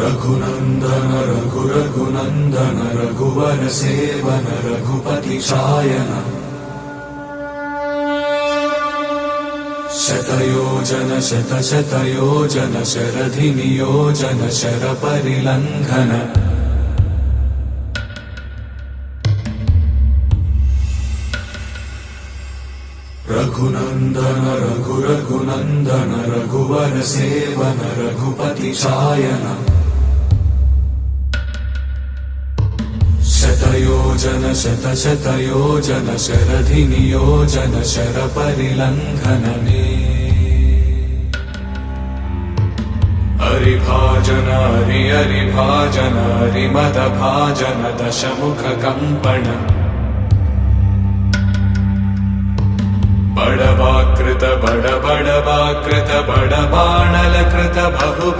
रघुनन्दन रघु रघुनन्दन रघुवर seven Raghupati Shayan शतयोजन शतशतयोजन शरधि नियोजन शरपरिलङ्घन रघुनन्दन रघु रघुनन्दन रघुवर seven Raghupati Shayan शतयोजन शतशतयोजन शरधि नियोजन शरपरिलङ्घन मे हरिभाजन हरि हरिभाजन हरिमदभाजन दशमुख कंपन बड़वाकृत बड़बाणलकृत बहु